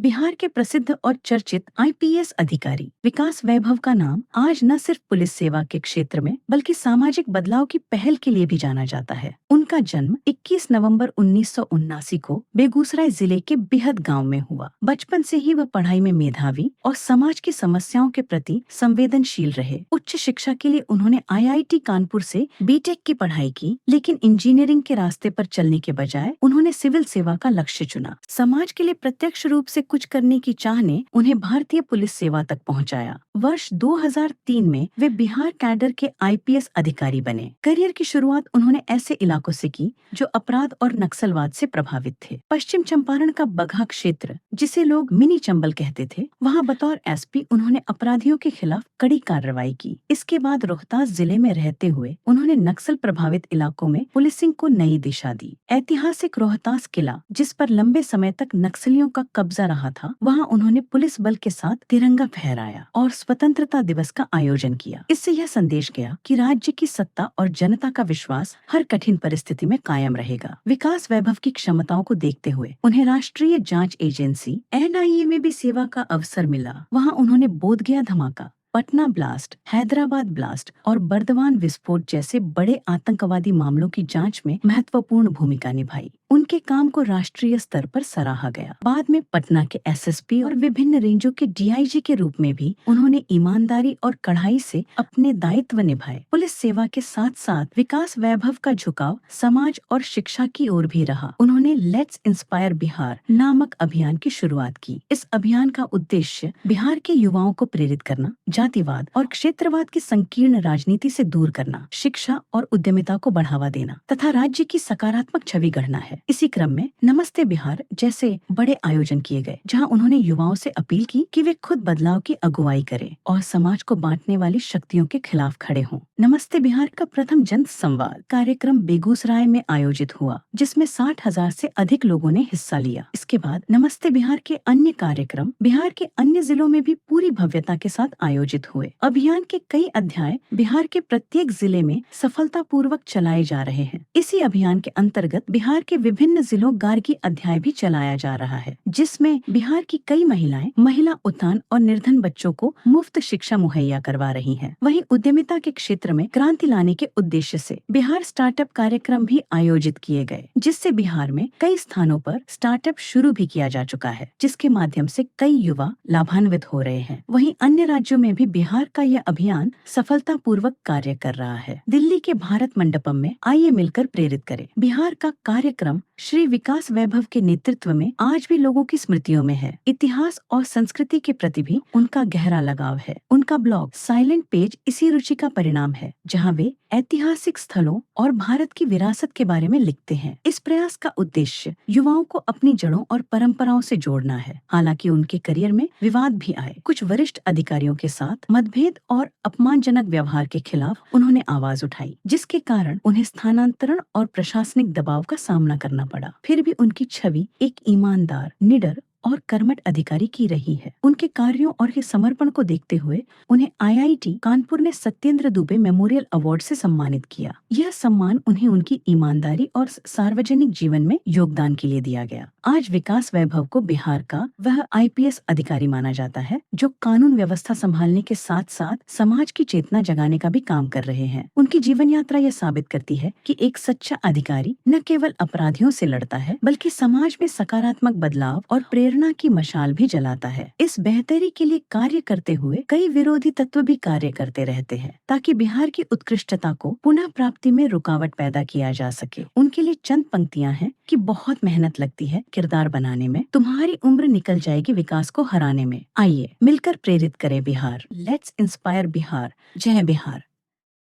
बिहार के प्रसिद्ध और चर्चित आईपीएस अधिकारी विकास वैभव का नाम आज न सिर्फ पुलिस सेवा के क्षेत्र में बल्कि सामाजिक बदलाव की पहल के लिए भी जाना जाता है। उनका जन्म 21 नवंबर 1979 को बेगूसराय जिले के बिहद गांव में हुआ। बचपन से ही वह पढ़ाई में मेधावी और समाज की समस्याओं के प्रति संवेदनशील रहे। उच्च शिक्षा के लिए उन्होंने आईआईटी कानपुर से बीटेक की पढ़ाई की, लेकिन इंजीनियरिंग के रास्ते पर चलने के बजाय उन्होंने सिविल सेवा का लक्ष्य चुना। समाज के लिए प्रत्यक्ष रूप से कुछ करने की चाह ने उन्हें भारतीय पुलिस सेवा तक पहुंचाया। वर्ष 2003 में वे बिहार कैडर के आईपीएस अधिकारी बने। करियर की शुरुआत उन्होंने ऐसे इलाकों से की जो अपराध और नक्सलवाद से प्रभावित थे। पश्चिम चंपारण का बगहा क्षेत्र, जिसे लोग मिनी चंबल कहते थे, वहां बतौर एसपी उन्होंने अपराधियों के खिलाफ कड़ी कार्रवाई की। इसके बाद रोहतास जिले में रहते हुए उन्होंने नक्सल प्रभावित इलाकों में पुलिसिंग को नई दिशा दी। ऐतिहासिक रोहतास किला, जिस पर लंबे समय तक नक्सलियों का कब्जा रहा था, वहां उन्होंने पुलिस बल के साथ तिरंगा फहराया और स्वतंत्रता दिवस का आयोजन किया। इससे यह संदेश गया कि राज्य की सत्ता और जनता का विश्वास हर कठिन परिस्थिति में कायम रहेगा। विकास वैभव की क्षमताओं को देखते हुए उन्हें राष्ट्रीय जांच एजेंसी एनआईए में भी सेवा का अवसर मिला। वहां उन्होंने बोधगया धमाका, पटना ब्लास्ट, हैदराबाद ब्लास्ट और बर्दवान विस्फोट जैसे बड़े आतंकवादी मामलों की जांच में महत्वपूर्ण भूमिका निभाई। उनके काम को राष्ट्रीय स्तर पर सराहा गया। बाद में पटना के एसएसपी और विभिन्न रेंजों के डीआईजी के रूप में भी उन्होंने ईमानदारी और कड़ाई से अपने दायित्व निभाए। पुलिस सेवा के साथ साथ विकास वैभव का झुकाव समाज और शिक्षा की ओर भी रहा। उन्होंने लेट्स इंस्पायर बिहार नामक अभियान की शुरुआत की। इस अभियान का उद्देश्य बिहार के युवाओं को प्रेरित करना, जातिवाद और क्षेत्रवाद की संकीर्ण राजनीति से दूर करना, शिक्षा और उद्यमिता को बढ़ावा देना तथा राज्य की सकारात्मक छवि गढ़ना है। इसी क्रम में नमस्ते बिहार जैसे बड़े आयोजन किए गए, जहां उन्होंने युवाओं से अपील की कि वे खुद बदलाव की अगुवाई करें और समाज को बांटने वाली शक्तियों के खिलाफ खड़े हों। नमस्ते बिहार का प्रथम जन संवाद कार्यक्रम बेगूसराय में आयोजित हुआ, जिसमें 60,000 से अधिक लोगों ने हिस्सा लिया। इसके बाद नमस्ते बिहार के अन्य कार्यक्रम बिहार के अन्य जिलों में भी पूरी भव्यता के साथ आयोजित हुए। अभियान के कई अध्याय बिहार के प्रत्येक जिले में सफलतापूर्वक चलाए जा रहे हैं। इसी अभियान के अंतर्गत बिहार के विभिन्न जिलों गार्गी अध्याय भी चलाया जा रहा है, जिसमें बिहार की कई महिलाएं महिला उत्थान और निर्धन बच्चों को मुफ्त शिक्षा मुहैया करवा रही हैं। वहीं उद्यमिता के क्षेत्र में क्रांति लाने के उद्देश्य से बिहार स्टार्टअप कार्यक्रम भी आयोजित किए गए, जिससे बिहार में कई स्थानों पर स्टार्टअप शुरू भी किया जा चुका है, जिसके माध्यम से कई युवा लाभान्वित हो रहे हैं। वहीं अन्य राज्यों में भी बिहार का यह अभियान सफलतापूर्वक कार्य कर रहा है। दिल्ली के भारत मंडपम में आइए मिलकर प्रेरित करें बिहार का कार्यक्रम श्री विकास वैभव के नेतृत्व में आज भी लोगों की स्मृतियों में है। इतिहास और संस्कृति के प्रति भी उनका गहरा लगाव है। उनका ब्लॉग साइलेंट पेज इसी रुचि का परिणाम है, जहां वे ऐतिहासिक स्थलों और भारत की विरासत के बारे में लिखते हैं। इस प्रयास का उद्देश्य युवाओं को अपनी जड़ों और परंपराओं से जोड़ना है। हालांकि उनके करियर में विवाद भी आए। कुछ वरिष्ठ अधिकारियों के साथ मतभेद और अपमानजनक व्यवहार के खिलाफ उन्होंने आवाज उठाई, जिसके कारण उन्हें स्थानांतरण और प्रशासनिक दबाव का सामना करना पड़ा। फिर भी उनकी छवि एक ईमानदार, निडर और कर्मठ अधिकारी की रही है। उनके कार्यों और के समर्पण को देखते हुए उन्हें आईआईटी कानपुर ने सत्येंद्र दुबे मेमोरियल अवार्ड से सम्मानित किया। यह सम्मान उन्हें उनकी ईमानदारी और सार्वजनिक जीवन में योगदान के लिए दिया गया। आज विकास वैभव को बिहार का वह आईपीएस अधिकारी माना जाता है जो कानून व्यवस्था संभालने के साथ साथ समाज की चेतना जगाने का भी काम कर रहे हैं। उनकी जीवन यात्रा यह साबित करती है कि एक सच्चा अधिकारी न केवल अपराधियों से लड़ता है, बल्कि समाज में सकारात्मक बदलाव और प्रेरणा की मशाल भी जलाता है। इस बेहतरी के लिए कार्य करते हुए कई विरोधी तत्व भी कार्य करते रहते हैं, ताकि बिहार की उत्कृष्टता को पुनः प्राप्ति में रुकावट पैदा किया जा सके। उनके लिए चंद पंक्तियां हैं कि बहुत मेहनत लगती है किरदार बनाने में, तुम्हारी उम्र निकल जाएगी विकास को हराने में। आइए मिलकर प्रेरित करें बिहार। Let's inspire Bihar. जय बिहार।